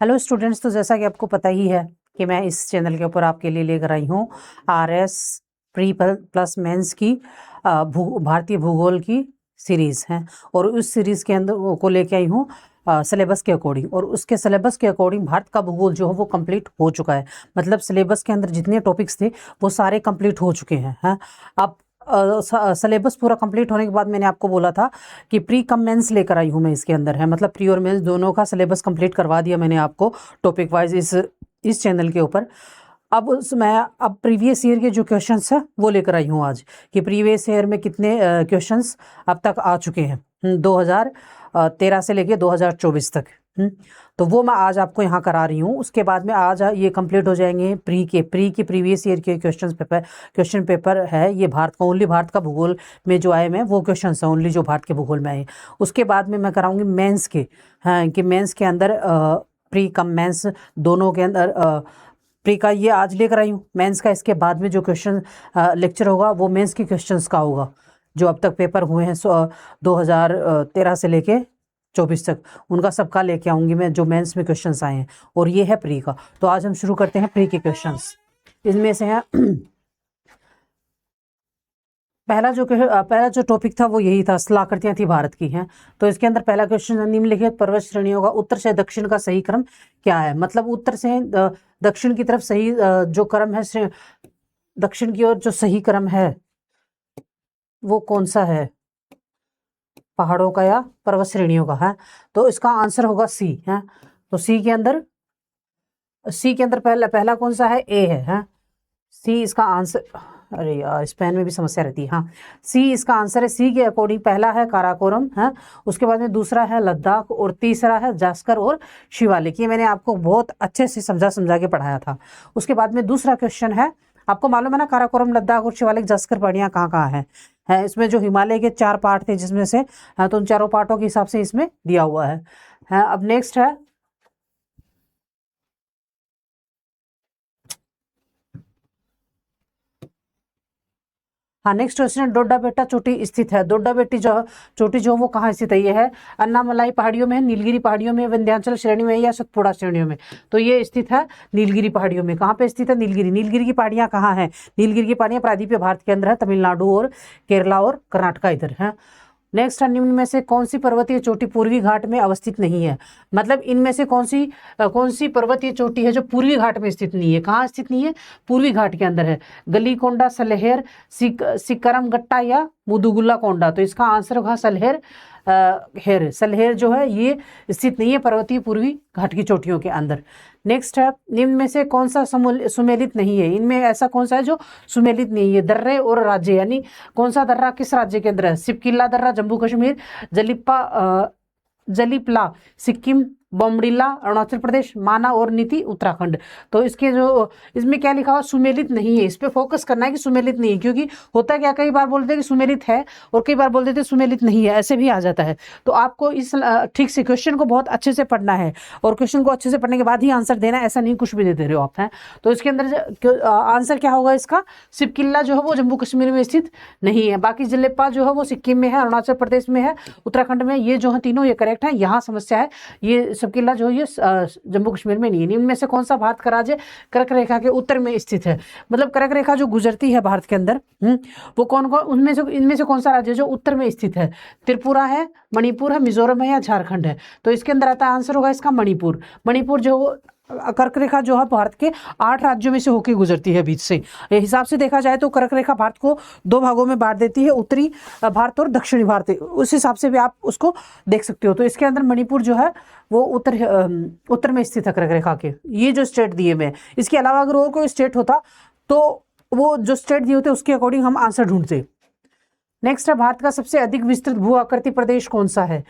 Hello students, तो जैसा कि आपको पता ही है कि मैं इस चैनल के ऊपर आपके लिए लेकर आई हूँ आरएस प्री प्लस मेंस की भारतीय भूगोल की सीरीज़ है। और उस सीरीज़ के अंदर को लेके आई हूँ सिलेबस के अकॉर्डिंग, और उसके सिलेबस के अकॉर्डिंग भारत का भूगोल जो है वो कंप्लीट हो चुका है। मतलब सिलेबस के अंदर जितने टॉपिक्स थे वो सारे कंप्लीट हो चुके हैं। अब सिलेबस पूरा कंप्लीट होने के बाद मैंने आपको बोला था कि प्री कम मेंस लेकर आई हूँ मैं इसके अंदर है, मतलब प्री और मेंस दोनों का सिलेबस कंप्लीट करवा दिया मैंने आपको टॉपिक वाइज इस चैनल के ऊपर। अब प्रीवियस ईयर के जो क्वेश्चंस है वो लेकर आई हूँ आज, कि प्रीवियस ईयर में कितने क्वेश्चंस अब तक आ चुके हैं 2013 से लेके 2024 तक। तो वो मैं आज आपको यहाँ करा रही हूँ। उसके बाद में आज ये कंप्लीट हो जाएंगे प्री के प्रीवियस ईयर के क्वेश्चन पेपर है। ये भारत का ओनली भारत का भूगोल में जो आए हैं वो क्वेश्चन हैं ओनली जो भारत के भूगोल में आए। उसके बाद में मैं कराऊंगी मेंस के, हाँ, कि मेंस के अंदर प्री कम मेंस दोनों के अंदर प्री का ये आज लेकर आई हूँ, मेंस का इसके बाद में जो क्वेश्चन लेक्चर होगा वो मेंस के क्वेश्चंस का होगा, जो अब तक पेपर हुए हैं 2013 से लेके 24 तक, उनका सबका लेके आऊंगी मैं जो मेंस में क्वेश्चंस आए हैं। और ये है प्री का। तो आज हम शुरू करते हैं प्री के क्वेश्चंस। इसमें से है पहला जो टॉपिक था वो यही था, स्थलाकृतियां थी भारत की हैं। तो इसके अंदर पहला क्वेश्चन, निम्नलिखित पर्वत श्रेणियों का उत्तर से दक्षिण का सही क्रम क्या है। मतलब उत्तर से दक्षिण की तरफ सही जो क्रम है, दक्षिण की ओर जो सही क्रम है वो कौन सा है, पहाड़ों का या पर्वत श्रेणियों का है। तो इसका आंसर होगा सी है। तो सी के अंदर पहला कौन सा है, ए है। सी इसका आंसर, अरे यार इस पेन में भी समस्या रहती है। हाँ, सी इसका आंसर है। सी के अकॉर्डिंग पहला है काराकोरम है, उसके बाद में दूसरा है लद्दाख, और तीसरा है जास्कर और शिवालिक। ये मैंने आपको बहुत अच्छे से समझा के पढ़ाया था। उसके बाद में दूसरा क्वेश्चन है, आपको मालूम है ना काराकोरम, लद्दाख और शिवालिक, जास्कर पहाड़ियाँ कहाँ कहाँ है इसमें जो हिमालय के 4 पार्ट थे जिसमें से, तो उन चारों पार्टों के हिसाब से इसमें दिया हुआ है। अब नेक्स्ट है, हाँ नेक्स्ट क्वेश्चन, डोडा बेट्टा चोटी स्थित है। डोडा बेट्टी जो चोटी जो वो कहाँ स्थित है, ये है अन्नामलाई पहाड़ियों में है, नीलगिरी पहाड़ियों में, विंध्याचल श्रेणी में है, या सतपुड़ा श्रेणियों में। तो ये स्थित है नीलगिरी पहाड़ियों में। कहाँ पे स्थित है, नीलगिरी की पहाड़ियाँ कहाँ हैं, नीलगिरी की पहाड़ियाँ प्रायद्वीपीय भारत के अंदर है, तमिलनाडु और केरला और कर्नाटका इधर है। नेक्स्ट है, निम्न में से कौन सी पर्वतीय चोटी पूर्वी घाट में अवस्थित नहीं है। मतलब इनमें से कौन सी पर्वतीय चोटी है जो पूर्वी घाट में स्थित नहीं है। कहाँ स्थित नहीं है, पूर्वी घाट के अंदर है। गलीकोंडा, सलहेर, सिकरम गट्टा या मुदुगुला कोंडा। तो इसका आंसर होगा सलहेर जो है ये स्थित नहीं है पर्वतीय पूर्वी घाट की चोटियों के अंदर। नेक्स्ट है, निम्न में से कौन सा सुमेलित नहीं है। इनमें ऐसा कौन सा है जो सुमेलित नहीं है। दर्रे और राज्य, यानी कौन सा दर्रा किस राज्य के अंदर है। सिपकिल्ला दर्रा जम्मू कश्मीर, जलीपला सिक्किम, बोमडिला अरुणाचल प्रदेश, माना और नीति उत्तराखंड। तो इसमें क्या लिखा हुआ, सुमेलित नहीं है। इस पे फोकस करना है कि सुमेलित नहीं है, क्योंकि होता क्या, कई बार बोलते हैं कि सुमेलित है और कई बार बोल देते सुमेलित नहीं है, ऐसे भी आ जाता है। तो आपको इस ठीक से क्वेश्चन को बहुत अच्छे से पढ़ना है, और क्वेश्चन को अच्छे से पढ़ने के बाद ही आंसर देना है, ऐसा नहीं कुछ भी दे रहे हो आप हैं। तो इसके अंदर आंसर क्या होगा इसका, सिपकिल्ला जो है वो जम्मू कश्मीर में स्थित नहीं है। बाकी जिलेपा जो है वो सिक्किम में है, अरुणाचल प्रदेश में है, उत्तराखंड में। ये जो है तीनों ये करेक्ट है। यहाँ समस्या है, ये सिपकिल्ला जो है ये जम्मू कश्मीर में नहीं है। इनमें से कौन सा भारत का राज्य कर्क रेखा के उत्तर में स्थित है। मतलब कर्क रेखा जो गुजरती है भारत के अंदर, वो कौन कौन इनमें से कौन सा राज्य जो उत्तर में स्थित है। त्रिपुरा है, मणिपुर है, मिजोरम है, या झारखंड है। तो इसके अंदर आता आंसर होगा इसका मणिपुर। मणिपुर जो कर्क रेखा जो है भारत के 8 राज्यों में से होकर गुजरती है बीच से। हिसाब से देखा जाए तो कर्क रेखा भारत को 2 भागों में बांट देती है, उत्तरी भारत और दक्षिणी भारत। उस हिसाब से भी आप उसको देख सकते हो। तो इसके अंदर मणिपुर जो है वो उत्तर में स्थित है कर्क रेखा के। ये जो स्टेट दिए हुए, इसके अलावा अगर और कोई स्टेट होता तो वो जो स्टेट दिए होते उसके अकॉर्डिंग हम आंसर ढूंढते। नेक्स्ट है, भारत का सबसे अधिक विस्तृत भू आकृति प्रदेश कौन सा है।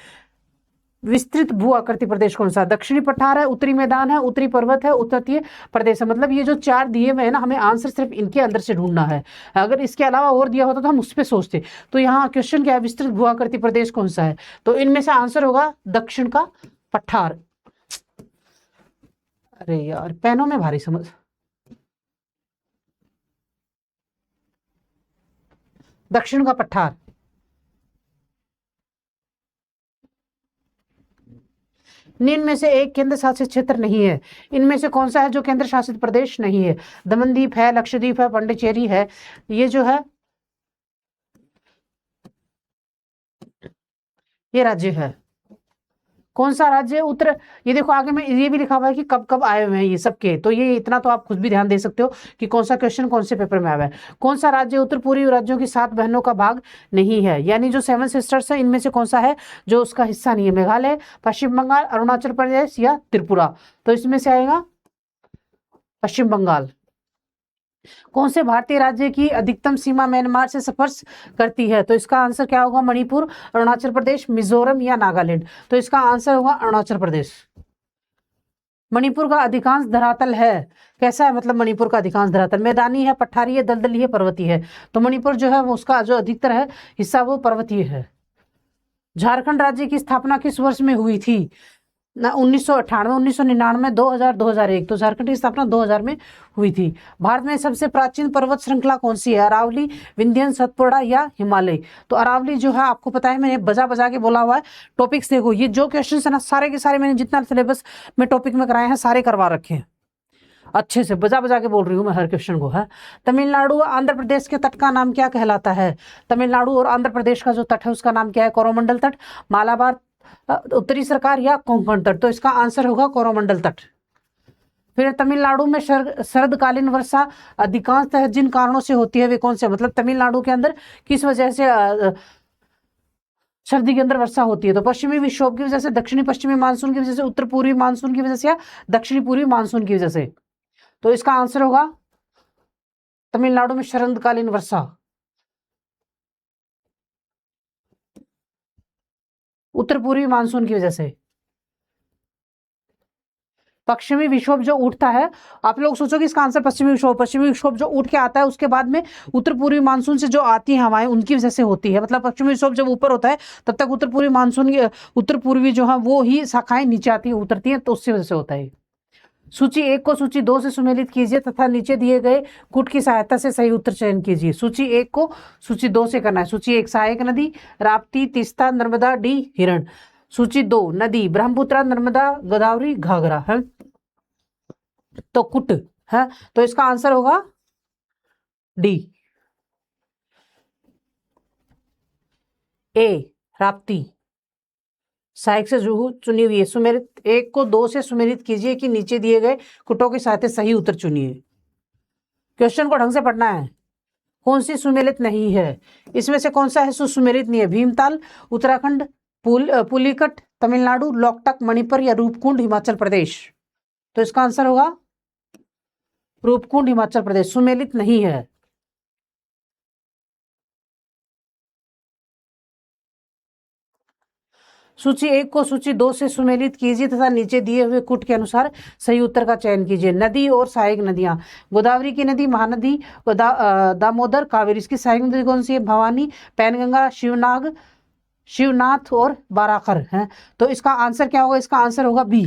विस्तृत भू आकृति प्रदेश कौन सा, दक्षिणी पठार है, उत्तरी मैदान है, उत्तरी पर्वत है, उत्तरीय प्रदेश है। मतलब ये जो 4 दिए हुए हैं ना, हमें आंसर सिर्फ इनके अंदर से ढूंढना है। अगर इसके अलावा और दिया होता तो हम उस पर सोचते। तो यहाँ क्वेश्चन क्या है, विस्तृत भू आकृति प्रदेश कौन सा है। तो इनमें से आंसर होगा दक्षिण का पठार। अरे यार पेनों में भारी समझ, दक्षिण का पठार। निम्न में से एक केंद्र शासित क्षेत्र नहीं है। इनमें से कौन सा है जो केंद्र शासित प्रदेश नहीं है? दमनदीप है, लक्षद्वीप है, पांडिचेरी है। ये जो है ये राज्य है। कौन सा राज्य? उत्तर। ये देखो आगे में ये भी लिखा हुआ है कि कब कब आए हुए हैं ये सबके, तो ये इतना तो आप खुद भी ध्यान दे सकते हो कि कौन सा क्वेश्चन कौन से पेपर में आया है। कौन सा राज्य उत्तर पूर्वी राज्यों की 7 बहनों का भाग नहीं है? यानी जो 7 सिस्टर्स है इनमें से कौन सा है जो उसका हिस्सा नहीं है? मेघालय, पश्चिम बंगाल, अरुणाचल प्रदेश या त्रिपुरा? तो इसमें से आएगा पश्चिम बंगाल। कौन से भारतीय राज्य की अधिकतम सीमा म्यांमार से स्पर्श करती है? तो इसका आंसर क्या होगा? मणिपुर, अरुणाचल प्रदेश, मिजोरम या नागालैंड? तो इसका आंसर होगा अरुणाचल प्रदेश। मणिपुर का अधिकांश धरातल है कैसा है? मतलब मणिपुर का अधिकांश धरातल मैदानी है, पठारी है, दलदली है, पर्वतीय है? तो मणिपुर जो है उसका जो अधिकतर है हिस्सा वो पर्वतीय है। झारखंड राज्य की स्थापना किस वर्ष में हुई थी? ना 1998, 1999, 2000, 2001। तो झारखंड की स्थापना 2000 में हुई थी। भारत में सबसे प्राचीन पर्वत श्रृंखला कौन सी है? अरावली, विंध्यन, सतपुड़ा या हिमालय? तो अरावली जो है आपको पता है मैंने बजा बजा के बोला हुआ है। टॉपिक्स देखो, ये जो क्वेश्चन है ना सारे के सारे मैंने जितना सिलेबस में टॉपिक में कराए हैं सारे करवा रखे हैं। अच्छे से बजा बजा के बोल रही हूँ मैं हर क्वेश्चन को। है तमिलनाडु आंध्र प्रदेश के तट का नाम क्या कहलाता है? तमिलनाडु और आंध्र प्रदेश का जो तट है उसका नाम क्या है? कोरोमंडल तट, मालाबार उत्तरी सरकार या कोंकण तट? तो इसका आंसर होगा कोरोमंडल तट। फिर तमिलनाडु में शरदकालीन वर्षा अधिकांशतः जिन कारणों से होती है वे कौन से? मतलब तमिलनाडु के अंदर किस वजह से सर्दी के अंदर वर्षा होती है? तो पश्चिमी विक्षोभ की वजह से, दक्षिणी पश्चिमी मानसून की वजह से, उत्तर पूर्वी मानसून की वजह से या दक्षिणी पूर्वी मानसून की वजह से? तो इसका आंसर होगा तमिलनाडु में शरदकालीन वर्षा। उत्तर पूर्वी मानसून की वजह से। पश्चिमी विक्षोभ जो उठता है, आप लोग सोचो कि इसका आंसर पश्चिमी विक्षोभ, पश्चिमी विक्षोभ जो उठ के आता है उसके बाद में उत्तर पूर्वी मानसून से जो आती है हवाएं उनकी वजह से होती है। मतलब पश्चिमी विक्षोभ जब ऊपर होता है तब तक उत्तर पूर्वी मानसून की उत्तर पूर्वी जो है वो ही शाखाएं नीचे आती है उतरती है, तो उसकी वजह से होता है। सूची 1 को सूची 2 से सुमेलित कीजिए तथा नीचे दिए गए गुट की सहायता से सही उत्तर चयन कीजिए। सूची 1 को सूची 2 से करना है। सूची 1 सहायक नदी राप्ती, तीस्ता, नर्मदा, डी हिरण। सूची 2 नदी ब्रह्मपुत्र, नर्मदा, गोदावरी, घाघरा। है तो कुट है, तो इसका आंसर होगा डी, ए राप्ती। सहायक से चुनी हुई है। सुमेलित 1 को 2 से सुमेलित कीजिए कि नीचे दिए गए कुटों के साथ सही उत्तर चुनिए। क्वेश्चन को ढंग से पढ़ना है। कौन सी सुमेलित नहीं है? इसमें से कौन सा है सुमेलित नहीं है? भीमताल, उत्तराखंड, पुलिकट, तमिलनाडु, लोकटक, मणिपुर या रूपकुंड हिमाचल प्रदेश? तो इसका आंसर होगा रूपकुंड हिमाचल प्रदेश सुमेलित नहीं है। सूची 1 को सूची 2 से सुमेलित कीजिए तथा नीचे दिए हुए कुट के अनुसार सही उत्तर का चयन कीजिए। नदी और सहायक नदियां, गोदावरी की नदी, महानदी, दामोदर, कावेरी। इसकी सहायक नदी कौन सी है? भवानी, पैनगंगा, शिवनाग, शिवनाथ और बाराकर। है तो इसका आंसर क्या होगा? इसका आंसर होगा बी,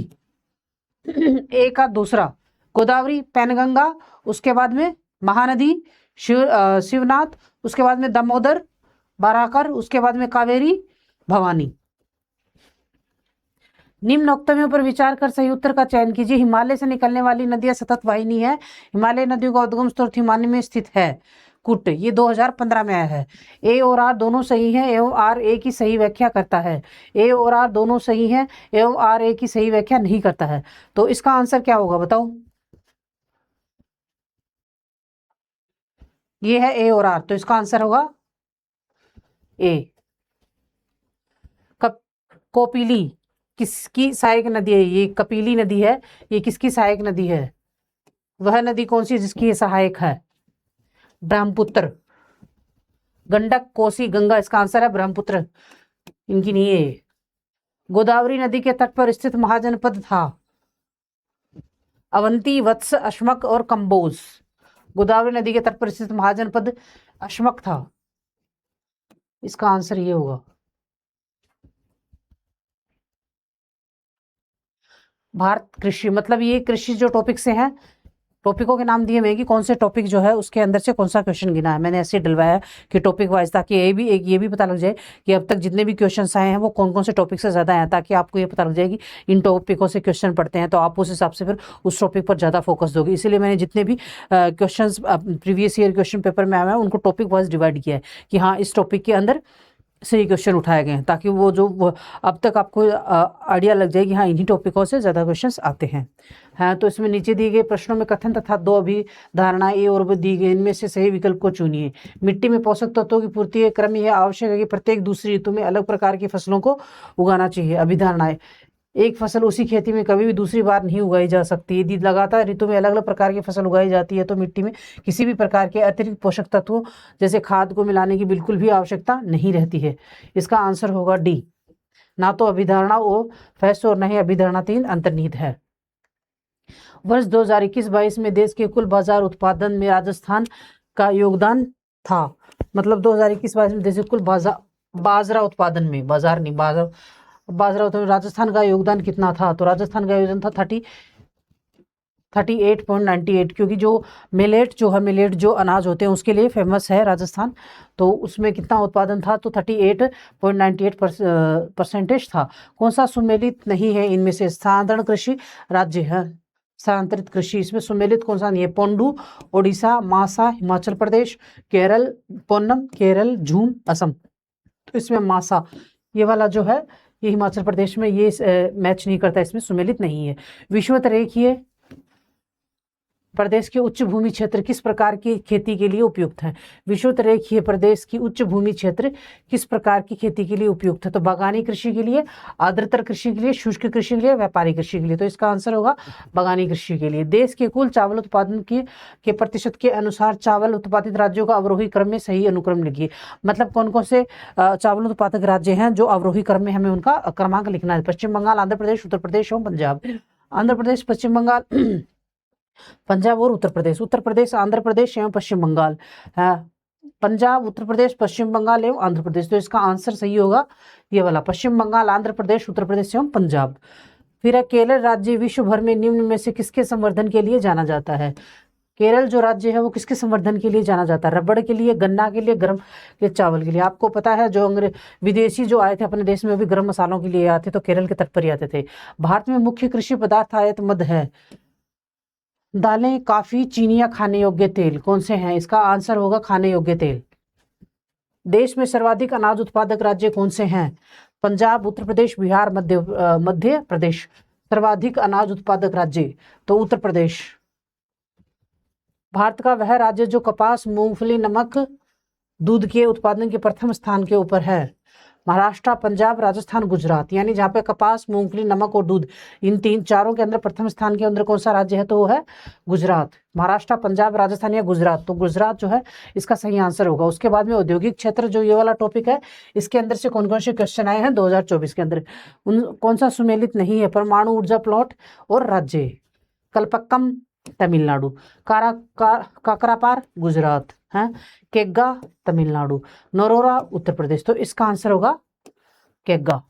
ए का दूसरा। गोदावरी, पैनगंगा, उसके बाद में महानदी, शिवनाथ, उसके बाद में दामोदर, बाराकर, उसके बाद में कावेरी, भवानी। निम्न वक्तव्यों पर विचार कर सही उत्तर का चयन कीजिए। हिमालय से निकलने वाली नदियां सतत वाहिनी है। हिमालय नदियों का उद्गम स्रोत हिमालय में स्थित है। कुट, ये 2015 में आया है। ए और आर दोनों सही हैं एवं आर ए की सही व्याख्या करता है। ए और आर दोनों सही हैं एवं आर ए की सही व्याख्या नहीं करता है। तो इसका आंसर क्या होगा बताओ? ये है ए और आर, तो इसका आंसर होगा ए। कोपिली किसकी सहायक नदी है? ये कपिली नदी है। ये किसकी सहायक नदी है? वह नदी कौन सी जिसकी ये सहायक है? ब्रह्मपुत्र, गंडक, कोसी, गंगा। इसका आंसर है ब्रह्मपुत्र, इनकी नहीं है। गोदावरी नदी के तट पर स्थित महाजनपद था अवंती, वत्स, अश्मक और कंबोज। गोदावरी नदी के तट पर स्थित महाजनपद अश्मक था। इसका आंसर ये होगा। भारत कृषि, मतलब ये कृषि जो टॉपिक से हैं टॉपिकों के नाम दिए हुए हैं कि कौन से टॉपिक जो है उसके अंदर से कौन सा क्वेश्चन गिना है। मैंने ऐसे डलवाया है कि टॉपिक वाइज, ताकि ये भी पता लग जाए कि अब तक जितने भी क्वेश्चंस आए हैं वो कौन कौन से टॉपिक से ज़्यादा आए हैं, ताकि आपको ये पता लग जाए कि इन टॉपिकों से क्वेश्चन पढ़ते हैं तो आप उस हिसाब से फिर उस टॉपिक पर ज़्यादा फोकस दोगे। इसीलिए मैंने जितने भी question previous year question paper में आए हैं उनको टॉपिक वाइज डिवाइड किया है कि हाँ इस टॉपिक के अंदर सही क्वेश्चन उठाए गए हैं, ताकि वो अब तक आपको आइडिया लग जाए कि हाँ इन्हीं टॉपिकों से ज़्यादा क्वेश्चंस आते हैं। हाँ, तो इसमें नीचे दिए गए प्रश्नों में कथन तथा दो अभिधारणाएं ए और बी दी गई, इनमें से सही विकल्प को चुनिए। मिट्टी में पोषक तत्वों की पूर्ति के क्रम यह आवश्यक है कि प्रत्येक दूसरी ऋतु में अलग प्रकार की फसलों को उगाना चाहिए। अभिधारणाएं, एक फसल उसी खेती में कभी भी दूसरी बार नहीं उगाई जा सकती। यदि लगातार ऋतु में अलग अलग प्रकार की फसल उगाई जाती है तो मिट्टी में किसी भी प्रकार के अतिरिक्त पोषक तत्वों जैसे खाद को मिलाने की बिल्कुल भी आवश्यकता नहीं रहती है। इसका आंसर होगा डी। ना तो अभिधारणा ओ फैस्ट और न ही अभिधारणा 3 अंतर्निहित है। वर्ष 2021-22 में देश के कुल बाजार उत्पादन में राजस्थान का योगदान था। मतलब 2021-22 में देश के कुल बाजरा उत्पादन में, बाजार नहीं बाजरा उत्पादन राजस्थान का योगदान कितना था? तो राजस्थान का योगदान था 38.98, क्योंकि जो मिलेट जो अनाज होते हैं उसके लिए फेमस है राजस्थान, तो उसमें कितना उत्पादन था? तो 38.98% था। कौन सा सुमेलित नहीं है इनमें से? स्थानांतरण कृषि राज्य है, स्थानांतरित कृषि, इसमें सुमेलित कौन सा नहीं है? पोंडू ओडिशा, मासा हिमाचल प्रदेश, केरल पोन्नम केरल, झूम असम। तो इसमें मासा ये वाला जो है ये हिमाचल प्रदेश में ये मैच नहीं करता, इसमें सुमेलित नहीं है। विषुवतरेखीय प्रदेश के उच्च भूमि क्षेत्र किस प्रकार की खेती के लिए उपयुक्त है? विषुवतरेखीय प्रदेश की उच्च भूमि क्षेत्र किस प्रकार की खेती के लिए उपयुक्त है? तो बागानी कृषि के लिए, आर्द्रतर कृषि के लिए, शुष्क कृषि के लिए, व्यापारिक कृषि के लिए। तो इसका आंसर होगा बागानी कृषि के लिए। देश के कुल चावल उत्पादन के प्रतिशत के अनुसार चावल उत्पादित राज्यों का अवरोही क्रम में सही अनुक्रम लिखिए। मतलब कौन कौन से चावल उत्पादक राज्य हैं जो अवरोही क्रम में हमें उनका क्रमांक लिखना है? पश्चिम बंगाल, आंध्र प्रदेश, उत्तर प्रदेश एवं पंजाब। आंध्र प्रदेश, पश्चिम बंगाल, पंजाब और उत्तर प्रदेश। उत्तर प्रदेश, आंध्र प्रदेश एवं पश्चिम बंगाल, पंजाब, उत्तर प्रदेश, पश्चिम बंगाल एवं आंध्र प्रदेश। तो इसका आंसर सही होगा ये वाला, पश्चिम बंगाल, आंध्र प्रदेश, उत्तर प्रदेश एवं पंजाब। फिर है केरल राज्य विश्व भर में निम्न में से किसके संवर्धन के लिए जाना जाता है? केरल जो राज्य है वो किसके संवर्धन के लिए जाना जाता है? रबड़ के लिए, गन्ना के लिए, गरम के चावल के लिए। आपको पता है जो विदेशी जो आए थे अपने देश में भी गर्म मसालों के लिए आते तो केरल के तट पर ही आते थे। भारत में मुख्य कृषि पदार्थ आयात मद है। दालें, काफी, चीनी या खाने योग्य तेल कौन से हैं? इसका आंसर होगा खाने योग्य तेल। देश में सर्वाधिक अनाज उत्पादक राज्य कौन से हैं? पंजाब, उत्तर प्रदेश, बिहार, मध्य प्रदेश। सर्वाधिक अनाज उत्पादक राज्य तो उत्तर प्रदेश। भारत का वह राज्य जो कपास, मूंगफली, नमक, दूध के उत्पादन के प्रथम स्थान के ऊपर है। महाराष्ट्र, पंजाब, राजस्थान, गुजरात। यानी जहाँ पे कपास, मूंगफली, नमक और दूध इन चारों के अंदर प्रथम स्थान के अंदर कौन सा राज्य है? तो वो है गुजरात। महाराष्ट्र, पंजाब, राजस्थान या गुजरात। तो गुजरात जो है इसका सही आंसर होगा। उसके बाद में औद्योगिक क्षेत्र जो ये वाला टॉपिक है इसके अंदर से कौन कौन से क्वेश्चन आए हैं 2024 के अंदर? कौन सा सुमेलित नहीं है? परमाणु ऊर्जा प्लॉट और राज्य। कल्पक्कम तमिलनाडु, काकरापार गुजरात है, केग्गा तमिलनाडु, नरोरा उत्तर प्रदेश। तो इसका आंसर होगा केग्गा।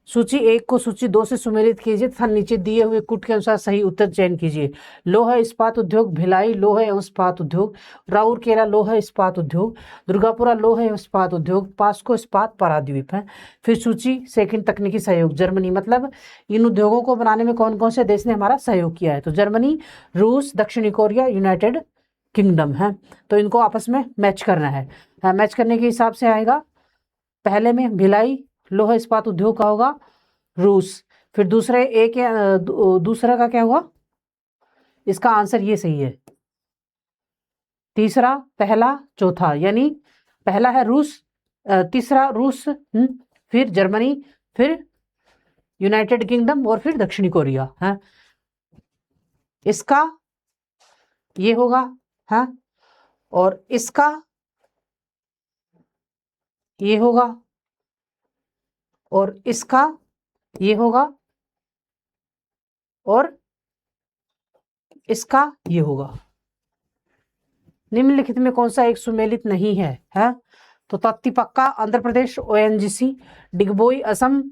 सूची 1 को सूची 2 से सुमेलित कीजिए तथा नीचे दिए हुए कूट के अनुसार सही उत्तर चयन कीजिए। लोह इस्पात उद्योग, भिलाई लोह एवं इस्पात उद्योग, राउरकेला लोह इस्पात उद्योग, दुर्गापुरा लोह एवं इस्पात उद्योग, पास्को इस्पात पाराद्वीप है। फिर सूची सेकंड तकनीकी सहयोग, जर्मनी। मतलब इन उद्योगों को बनाने में कौन कौन से देश ने हमारा सहयोग किया है? तो जर्मनी, रूस, दक्षिणी कोरिया, यूनाइटेड किंगडम है। तो इनको आपस में मैच करना है। मैच करने के हिसाब से आएगा, पहले में भिलाई लोह इस्पात उद्योग का होगा रूस। फिर दूसरा का क्या हुआ? इसका आंसर ये सही है। तीसरा, पहला, चौथा, यानी पहला है रूस, तीसरा रूस, फिर जर्मनी, फिर यूनाइटेड किंगडम और फिर दक्षिणी कोरिया है। इसका ये होगा है और इसका ये होगा और इसका ये होगा और इसका ये होगा। निम्नलिखित में कौन सा एक सुमेलित नहीं है? तो तत्तिपक्का आंध्र प्रदेश, ओएनजीसी, डिगबोई असम,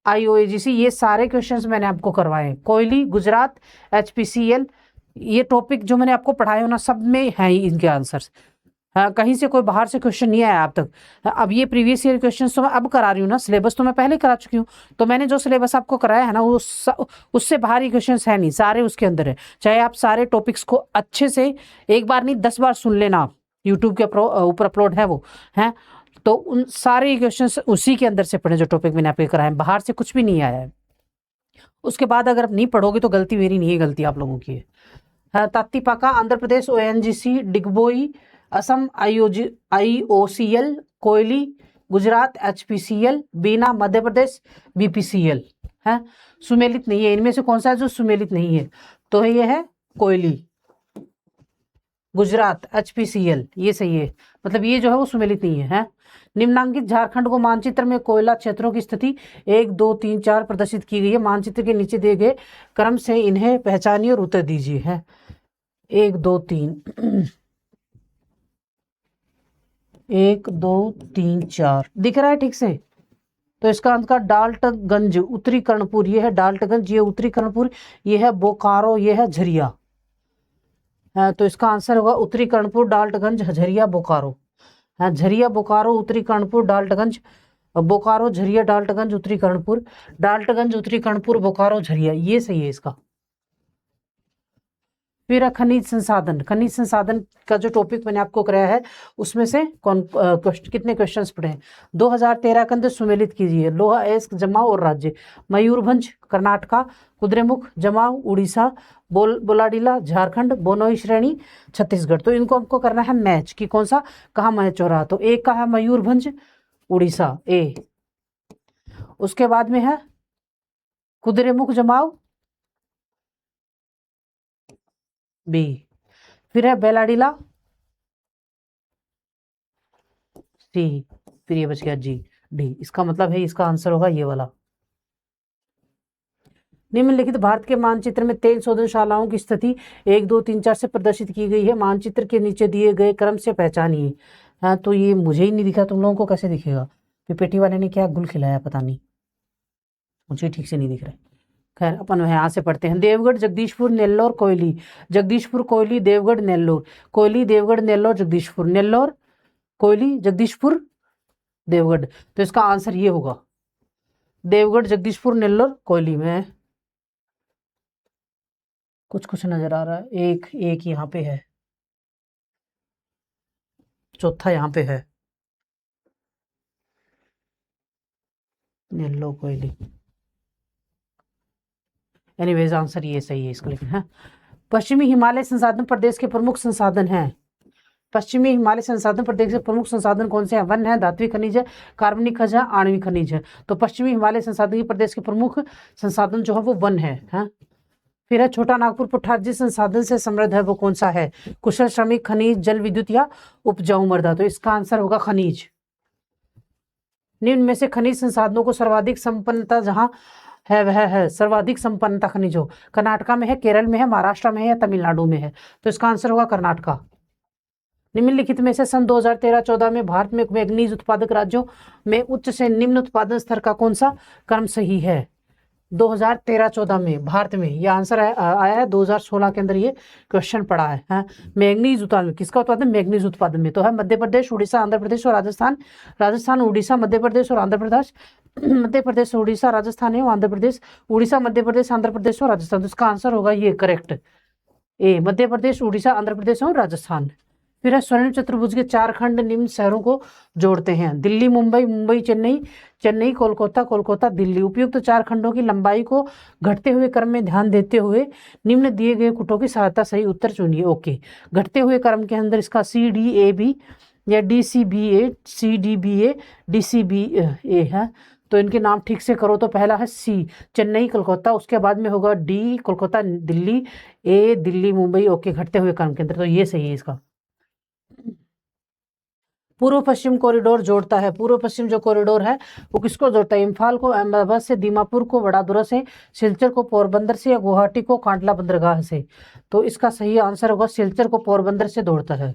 IOAGC, ये सारे क्वेश्चंस मैंने आपको करवाए हैं। कोयली, गुजरात, HPCL, ये टॉपिक जो मैंने आपको पढ़ाए हो ना, सब में हैं इनके आंसर्स। हाँ, कहीं से कोई बाहर से क्वेश्चन नहीं आया अब तक। अब ये प्रीवियस ईयर क्वेश्चंस तो मैं अब करा रही हूँ ना, सिलेबस तो मैं पहले करा चुकी हूँ। तो मैंने जो सिलेबस आपको कराया है ना, उससे बाहर ही क्वेश्चंस है नहीं, सारे उसके अंदर है। चाहे आप सारे टॉपिक्स को अच्छे से एक बार नहीं 10 बार सुन लेना, यूट्यूब के ऊपर अपलोड है वो, है तो उन सारे क्वेश्चंस उसी के अंदर से पढ़े जो टॉपिक मैंने आपके कराए हैं, बाहर से कुछ भी नहीं आया है। उसके बाद अगर आप नहीं पढ़ोगे तो गलती मेरी नहीं है, गलती आप लोगों की है। तात्तीपाका आंध्र प्रदेश, ONGC डिगबोई असम, IOCL कोयली गुजरात, HPCL बीना मध्य प्रदेश, BPCL है। सुमेलित नहीं है, इनमें से कौन सा है जो सुमेलित नहीं है? तो ये है कोयली, गुजरात, HPCL, ये सही है। मतलब ये जो है वो सुमेलित नहीं है। निम्नांकित झारखंड को मानचित्र में कोयला क्षेत्रों की स्थिति 1, 2, 3, 4 प्रदर्शित की गई है। मानचित्र के नीचे दिए गए क्रम से इन्हें पहचानिए और उत्तर दीजिए। है 1, 2, 3 1, 2, 3, 4 दिख रहा है ठीक से? तो इसका अंत का डाल्टनगंज, उत्तरी कर्णपुर, ये है डाल्टनगंज, ये उत्तरी कर्णपुर, ये है बोकारो, ये है झरिया। तो इसका आंसर होगा उत्तरी कर्णपुर, डाल्टनगंज, झरिया, बोकारो। झरिया, बोकारो, उत्तरी कर्णपुर, डाल्टनगंज, बोकारो, झरिया, डाल्टनगंज, उत्तरी कर्णपुर, डाल्टनगंज, उत्तरी कर्णपुर, बोकारो, झरिया, ये सही है इसका। फिर खनिज संसाधन, खनिज संसाधन का जो टॉपिक मैंने आपको कराया है उसमें से कितने क्वेश्चंस पढ़े हैं? 2013 के अंदर सुमेलित कीजिए। लोहा एस्क जमाव और राज्य, मयूरभंज कर्नाटका, कुद्रेमुख जमाव उड़ीसा, बोलाडीला झारखंड, बोनोई श्रेणी छत्तीसगढ़। तो इनको हमको करना है मैच कि कौन सा कहाँ मैच हो रहा। तो एक का है मयूरभंज उड़ीसा, ए। उसके बाद में है कुद्रेमुख जमाव, बी। फिर है बेलाडीला, सी। फिर ये बच गया जी, डी। इसका मतलब है इसका आंसर होगा ये वाला। निम्नलिखित भारत के मानचित्र में तेल शोधनशालाओं की स्थिति 1, 2, 3, 4 से प्रदर्शित की गई है। मानचित्र के नीचे दिए गए क्रम से पहचानिए। हाँ, तो ये मुझे ही नहीं दिखा, तुम लोगों को कैसे दिखेगा? पिपेटी वाले ने क्या गुल खिलाया पता नहीं, मुझे ठीक से नहीं दिख रहा है। खैर अपन यहाँ से पढ़ते हैं। देवगढ़, जगदीशपुर, नेल्लोर, कोयली। जगदीशपुर, कोयली, देवगढ़, नेल्लोर, कोयली, देवगढ़, नेल्लोर, जगदीशपुर, नेल्लोर, कोयली, जगदीशपुर, देवगढ़। तो इसका आंसर ये होगा देवगढ़, जगदीशपुर, नेल्लोर, कोयली। में कुछ कुछ नजर आ रहा है, एक एक यहाँ पे है, चौथा यहाँ पे है, नेल्लो, कोयली। एनीवेज आंसर ये सही है इसका। लेकिन है पश्चिमी हिमालय संसाधन प्रदेश के प्रमुख संसाधन हैं। पश्चिमी हिमालय संसाधन प्रदेश के प्रमुख संसाधन कौन से हैं? वन है, धात्विक खनिज है, कार्बनिक खनिज है, आणविक खनिज है। तो पश्चिमी हिमालय संसाधन प्रदेश के प्रमुख संसाधन जो है वो वन है। फिर है छोटा नागपुर पठार जिस संसाधन से समृद्ध है वो कौन सा है? कुशल श्रमिक, खनिज, जल विद्युत या उपजाऊ मृदा। तो इसका आंसर होगा खनिज। निम्न में से खनिज संसाधनों को सर्वाधिक संपन्नता जहां है वह है सर्वाधिक संपन्नता खनिज हो। कर्नाटका में है, केरल में है, महाराष्ट्र में है या तमिलनाडु में है। तो इसका आंसर होगा कर्नाटका। निम्नलिखित में से सन 2013-14 में भारत में मैग्नीज उत्पादक राज्यों में उच्च से निम्न उत्पादन स्तर का कौन सा क्रम सही है? 2013-14 में भारत में ये आंसर आया है। 2016 के अंदर ये क्वेश्चन पड़ा है। मैग्नीज उत्पादन, किसका उत्पादन? मैग्नीज उत्पादन में तो है मध्य प्रदेश, उड़ीसा, आंध्र प्रदेश और राजस्थान। राजस्थान, उड़ीसा, मध्य प्रदेश और आंध्र प्रदेश। मध्य प्रदेश, उड़ीसा, राजस्थान है, आंध्र प्रदेश, उड़ीसा, मध्य प्रदेश, आंध्र प्रदेश और राजस्थान। तो इसका आंसर होगा ये करेक्ट, ए, मध्य प्रदेश, उड़ीसा, आंध्र प्रदेश और राजस्थान। फिर है स्वर्णिम चतुर्भुज के 4 खंड निम्न शहरों को जोड़ते हैं। दिल्ली, मुंबई, मुंबई, चेन्नई, चेन्नई, कोलकाता, कोलकाता, दिल्ली। उपयुक्त 4 खंडों की लंबाई को घटते हुए क्रम में ध्यान देते हुए निम्न दिए गए कुटों की सहायता सही उत्तर चुनिए। ओके, घटते हुए क्रम के अंदर इसका CDAB या DCBA, CDBA, DCBA है। तो इनके नाम ठीक से करो। तो पहला है C, चेन्नई, कोलकाता। उसके बाद में होगा D, Kolkata, Delhi, A, Delhi, Mumbai. Okay, घटते हुए क्रम के अंदर। तो ये सही है इसका। पूर्व पश्चिम कॉरिडोर जोड़ता है। पूर्व पश्चिम जो कॉरिडोर है वो किसको जोड़ता है? इम्फाल को अहमदाबाद से, दीमापुर को वडोदरा से, सिलचर को पोरबंदर से या गुवाहाटी को कांडला बंदरगाह से। तो इसका सही आंसर होगा सिलचर को पोरबंदर से जोड़ता है।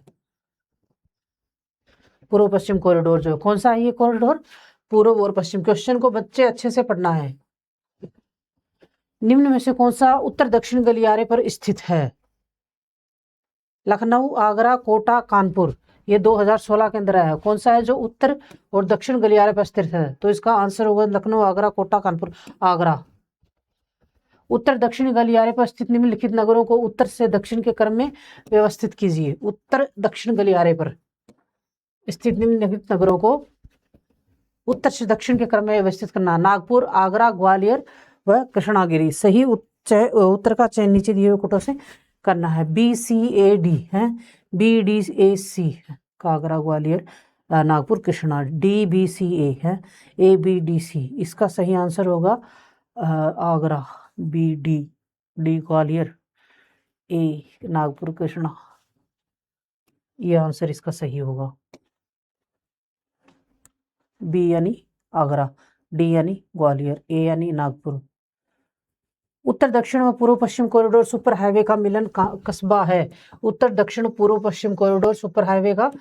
पूर्व पश्चिम कॉरिडोर जो कौन सा है ये कॉरिडोर? पूर्व और पश्चिम। क्वेश्चन को बच्चे अच्छे से पढ़ना है। निम्न में से कौन सा उत्तर दक्षिण गलियारे पर स्थित है? लखनऊ, आगरा, कोटा, कानपुर। ये 2016 के अंदर आया है। कौन सा है जो उत्तर और दक्षिण गलियारे पर स्थित है? तो इसका आंसर होगा लखनऊ, आगरा, कोटा, कानपुर। आगरा। उत्तर दक्षिण गलियारे पर स्थित निम्नलिखित नगरों को उत्तर से दक्षिण के क्रम में व्यवस्थित कीजिए। उत्तर दक्षिण गलियारे पर स्थित निम्नलिखित नगरों को उत्तर से दक्षिण के क्रम में व्यवस्थित करना। नागपुर, आगरा, ग्वालियर व कृष्णागिरी। सही उत्तर का चयन नीचे दिए हुए कोटों से करना है। BCAD है, BDAC आगरा, ग्वालियर, नागपुर, कृष्णा। DBCA है, ABDC। इसका सही आंसर होगा आगरा, डी ग्वालियर, ए नागपुर, कृष्णा। ये आंसर इसका सही होगा। बी यानी आगरा, डी यानी ग्वालियर, ए यानी नागपुर। उत्तर दक्षिण व पूर्व पश्चिम कॉरिडोर सुपर हाईवे का मिलन कस्बा है। उत्तर दक्षिण पूर्व पश्चिम कॉरिडोर सुपर हाईवे का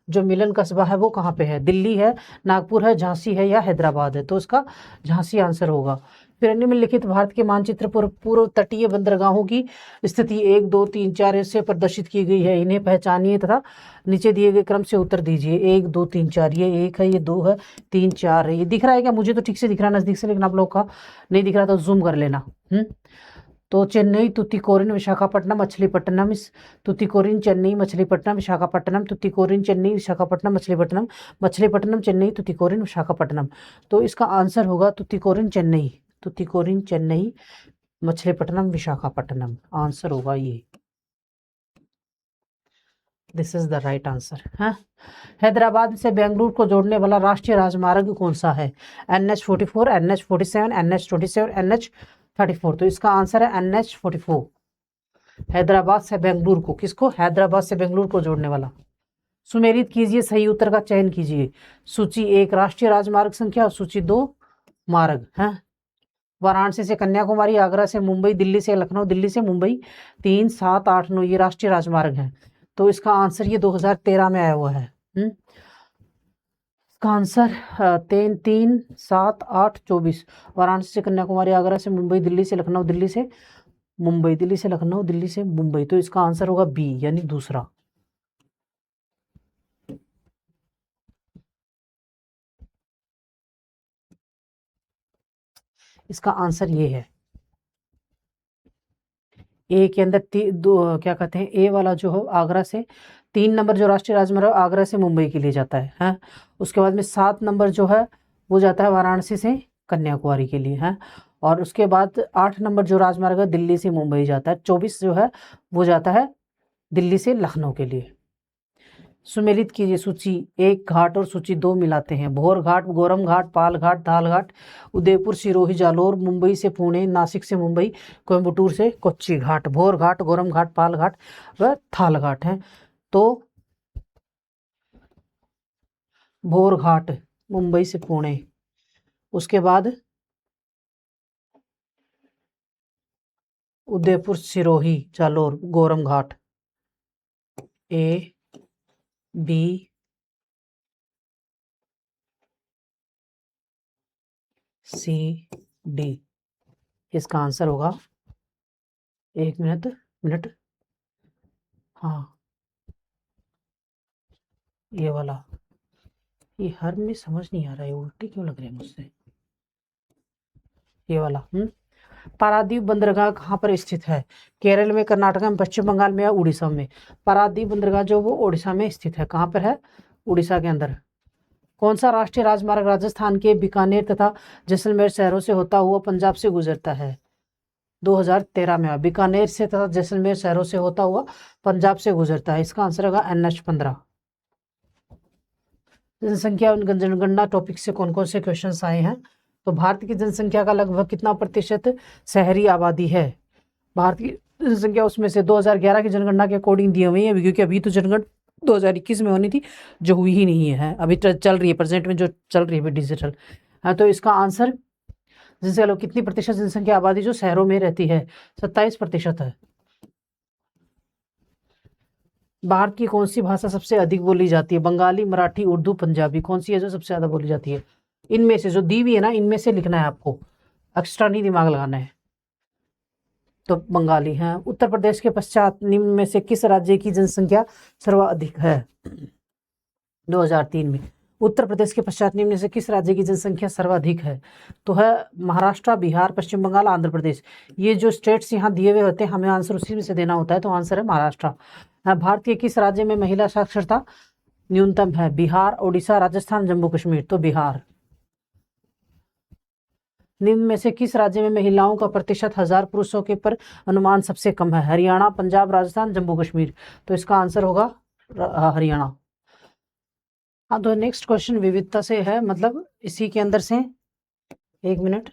जो मिलन कस्बा है वो कहाँ पे है? दिल्ली है, नागपुर है, झांसी है या हैदराबाद है? तो इसका झांसी आंसर होगा। फिर निम्नलिखित भारत के मानचित्र पर पूर्व तटीय बंदरगाहों की स्थिति 1, 2, 3, 4 से प्रदर्शित की गई है। इन्हें पहचानिए तथा नीचे दिए गए क्रम से उत्तर दीजिए। 1, 2, 3, 4। ये 1 है, ये 2 है, 3, 4 है। ये दिख रहा है क्या? मुझे तो ठीक से दिख रहा है नजदीक से, लेकिन आप लोग का नहीं दिख रहा तो जूम कर लेना। तो चेन्नई, तुतीकोरिन, विशाखापट्टनम, मछलीपट्टनम, तुतीकोरिन, चेन्नई, मछलीपट्टनम, विशाखापट्टनम, तुतीकोरिन, चेन्नई, विशाखापट्टनम, मछलीपट्टनम, मछलीपट्टनम, चेन्नई, तुतीकोरिन, विशाखापट्टनम। तो इसका आंसर होगा तुतीकोरिन, चेन्नई, तुतीकोरिन, चेन्नई, मछलीपट्टनम, विशाखापट्टनम। आंसर होगा ये। This is the right answer. हाँ, हैदराबाद से बेंगलुरु को जोड़ने वाला राष्ट्रीय राजमार्ग कौन सा है? NH44, NH47, NH27, NH34। तो इसका आंसर है NH44। हैदराबाद से बेंगलुरु को, किसको? हैदराबाद से बेंगलुरु को जोड़ने वाला। सुमेलित कीजिए, सही उत्तर का चयन कीजिए। सूची 1 राष्ट्रीय राजमार्ग संख्या और सूची 2 मार्ग है। वाराणसी से कन्याकुमारी, आगरा से मुंबई, दिल्ली से लखनऊ, दिल्ली से मुंबई। 3, 7, 8, 9 ये राष्ट्रीय राजमार्ग हैं। तो इसका आंसर ये 2013 में आया हुआ है। इसका आंसर 3, 7, 8, 24। वाराणसी से कन्याकुमारी, आगरा से मुंबई, दिल्ली से लखनऊ, दिल्ली से मुंबई, दिल्ली से लखनऊ, दिल्ली से मुंबई। तो इसका आंसर होगा बी यानी दूसरा। इसका आंसर ये है। ए के अंदर क्या कहते हैं, ए वाला जो हो आगरा से 3 नंबर जो राष्ट्रीय राजमार्ग आगरा से मुंबई के लिए जाता है, हैं? उसके बाद में 7 नंबर जो है वो जाता है वाराणसी से कन्याकुमारी के लिए, हैं? और उसके बाद 8 नंबर जो राजमार्ग है दिल्ली से मुंबई जाता है। 24 जो है वो जाता है दिल्ली से लखनऊ के लिए। सुमेलित कीजिए, सूची 1 घाट और सूची 2 मिलाते हैं। भोर घाट, गोरम घाट, पाल घाट, धाल घाट, उदयपुर, सिरोही, जालोर, मुंबई से पुणे, नासिक से मुंबई, कोयम्बटूर से कोच्चि घाट। भोर घाट, गोरम घाट, पाल घाट व थाल घाट हैं। तो भोर घाट मुंबई से पुणे, उसके बाद उदयपुर, सिरोही, जालोर, गोरम घाट। A, B, C, D। इसका आंसर होगा 1 मिनट। हाँ, ये वाला। ये हर में समझ नहीं आ रहा है, उल्टी क्यों लग रही है मुझसे। ये वाला। पारादीप बंदरगाह कहाँ पर स्थित है? केरल में, कर्नाटक में, पश्चिम बंगाल में या उड़ीसा में? पारादीप बंदरगाह जो वो उड़ीसा में स्थित है। कहाँ पर है? उड़ीसा के अंदर। कौन सा राष्ट्रीय राजमार्ग राजस्थान के बीकानेर तथा जैसलमेर शहरों से होता हुआ पंजाब से गुजरता है? 2013 में। बीकानेर से तथा जैसलमेर शहरों से होता हुआ पंजाब से गुजरता है। इसका आंसर होगा NH15। जनसंख्या जनगणना टॉपिक से कौन कौन से क्वेश्चन आए हैं? तो भारत की जनसंख्या का लगभग कितना प्रतिशत शहरी आबादी है? भारत की जनसंख्या उसमें से 2011 की जनगणना के अकॉर्डिंग दी हुई है, क्योंकि अभी तो जनगणना 2021 में होनी थी जो हुई ही नहीं है। अभी चल रही है, प्रेजेंट में जो चल रही है डिजिटल। हाँ, तो इसका आंसर जनसंख्या कितनी प्रतिशत जनसंख्या आबादी जो शहरों में रहती है? 27% है। भारत की कौन सी भाषा सबसे अधिक बोली जाती है? बंगाली, मराठी, उर्दू, पंजाबी। कौन सी है जो सबसे ज्यादा बोली जाती है? इनमें से जो दी हुई है ना, इनमें से लिखना है आपको, एक्स्ट्रा नहीं दिमाग लगाना है। तो बंगाली हैं। उत्तर प्रदेश के पश्चात निम्न में से किस राज्य की जनसंख्या सर्वाधिक है? 2003 में उत्तर प्रदेश के पश्चात निम्न में से किस राज्य की जनसंख्या सर्वाधिक है? तो है महाराष्ट्र, बिहार, पश्चिम बंगाल, आंध्र प्रदेश। ये जो स्टेट्स यहाँ दिए हुए होते हैं, हमें आंसर उसी में से देना होता है, तो आंसर है महाराष्ट्र। भारत के किस राज्य में महिला साक्षरता न्यूनतम है? बिहार, उड़ीसा, राजस्थान, जम्मू कश्मीर। तो बिहार। निम्न में से किस राज्य में महिलाओं का प्रतिशत 1000 पुरुषों के पर अनुमान सबसे कम है? हरियाणा, पंजाब, राजस्थान, जम्मू कश्मीर। तो इसका आंसर होगा हरियाणा। हाँ, तो नेक्स्ट क्वेश्चन विविधता से है, मतलब इसी के अंदर से, एक मिनट।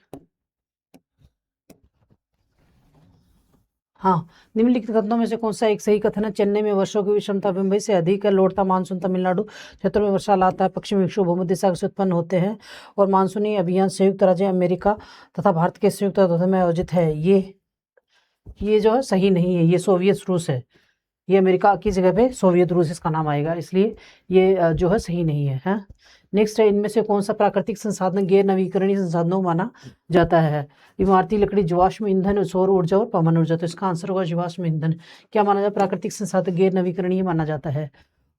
हाँ, निम्नलिखित कथनों में से कौन सा एक सही कथन है? चेन्नई में वर्षों की विषमता मुंबई से अधिक है। लौटता मानसून तमिलनाडु क्षेत्रों में वर्षा लाता है। पश्चिमी विक्षोभ भूमध्य सागर से उत्पन्न होते हैं और मानसूनी अभियान संयुक्त राज्य अमेरिका तथा भारत के संयुक्त राज्य में आयोजित है। ये जो है सही नहीं है, ये सोवियत रूस है। ये अमेरिका की जगह पे सोवियत रूस इसका नाम आएगा, इसलिए ये जो है सही नहीं है। हाँ, नेक्स्ट है, इनमें से कौन सा प्राकृतिक संसाधन गैर नवीकरणीय संसाधनों माना जाता है? इमारती लकड़ी, जीवाश्म ईंधन, सौर ऊर्जा और पवन ऊर्जा। तो इसका आंसर होगा जीवाश्म ईंधन। क्या माना जाता है? प्राकृतिक संसाधन गैर नवीकरणीय माना जाता है।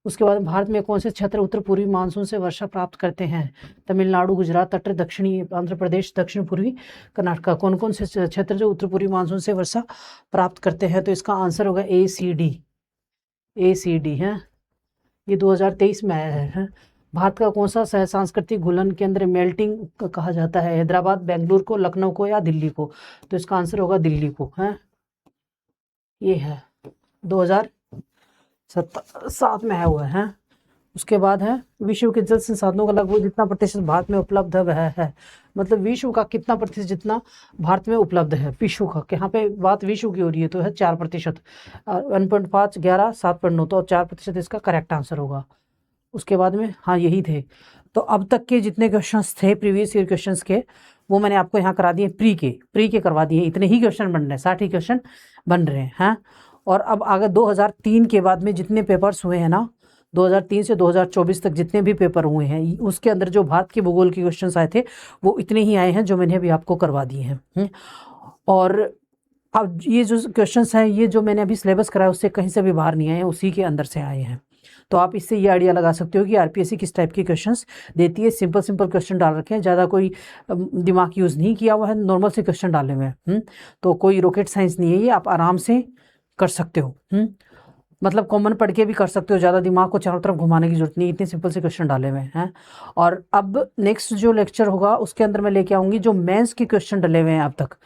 उसके बाद भारत में कौन से क्षेत्र उत्तर पूर्वी मानसून से वर्षा प्राप्त करते हैं? तमिलनाडु, गुजरात, तट, दक्षिणी आंध्र प्रदेश, दक्षिण पूर्वी कर्नाटक। कौन कौन से क्षेत्र जो उत्तर पूर्वी मानसून से वर्षा प्राप्त करते हैं? तो इसका आंसर होगा ACD है। ये 2023 में आया है। भारत का कौन सा सह सांस्कृतिक घुलन केंद्र मेल्टिंग कहा जाता है? हैदराबाद, बेंगलुरु को, लखनऊ को या दिल्ली को? तो इसका आंसर होगा दिल्ली को। है ये है 2007 में आया हुआ है। उसके बाद है, विश्व के जल संसाधनों का लगभग जितना प्रतिशत भारत में उपलब्ध है वह है। मतलब विश्व का कितना प्रतिशत जितना भारत में उपलब्ध है? विश्व का, यहाँ पे बात विश्व की हो रही है, तो है 4%। 1.5, 11, 7.9। तो 4% इसका करेक्ट आंसर होगा। उसके बाद में, हाँ यही थे। तो अब तक के जितने क्वेश्चंस थे प्रीवियस ईयर क्वेश्चंस के, वो मैंने आपको यहाँ करा दिए, प्री के करवा दिए। इतने ही क्वेश्चन बन रहे हैं, 60 ही क्वेश्चन बन रहे हैं। और अब अगर 2003 के बाद में जितने पेपर्स हुए हैं ना, 2003 से 2024 तक जितने भी पेपर हुए हैं, उसके अंदर जो भारत के भूगोल के क्वेश्चंस आए थे वो इतने ही आए हैं जो मैंने अभी आपको करवा दिए हैं। और अब ये जो क्वेश्चंस हैं, ये जो मैंने अभी सिलेबस कराया उससे कहीं से भी बाहर नहीं आए हैं, उसी के अंदर से आए हैं। तो आप इससे ये आइडिया लगा सकते हो कि आरपीएससी किस टाइप के क्वेश्चंस देती है। सिंपल क्वेश्चन डाल रखे हैं, ज़्यादा कोई दिमाग यूज़ नहीं किया हुआ है, नॉर्मल से क्वेश्चन डाले हुए हैं। तो कोई रॉकेट साइंस नहीं है ये, आप आराम से कर सकते हो। मतलब कॉमन पढ़ के भी कर सकते हो, ज़्यादा दिमाग को चारों तरफ घुमाने की जरूरत नहीं, इतने सिंपल से क्वेश्चन डाले हुए हैं। और अब नेक्स्ट जो लेक्चर होगा उसके अंदर मैं लेके आऊँगी जो मेंस के क्वेश्चन डले हुए हैं अब तक।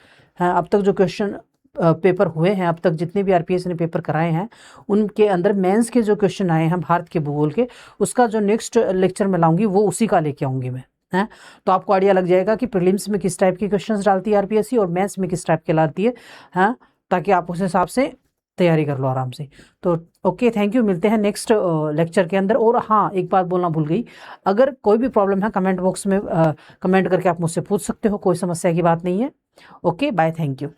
अब तक जो क्वेश्चन पेपर हुए हैं, अब तक जितने भी आरपीएससी ने पेपर कराए हैं, उनके अंदर मेंस के जो क्वेश्चन आए हैं भारत के भूगोल के, उसका जो नेक्स्ट लेक्चर में लाऊंगी वो उसी का लेके आऊँगी मैं। है तो आपको आइडिया लग जाएगा कि प्रीलिम्स में किस टाइप के क्वेश्चंस डालती है आरपीएससी और मेंस में किस टाइप के लाती है। हाँ, ताकि आप उस हिसाब से तैयारी कर लो आराम से। तो ओके, थैंक यू, मिलते हैं नेक्स्ट लेक्चर के अंदर। और हाँ, एक बात बोलना भूल गई, अगर कोई भी प्रॉब्लम है कमेंट बॉक्स में कमेंट करके आप मुझसे पूछ सकते हो, कोई समस्या की बात नहीं है। Okay, bye, thank you.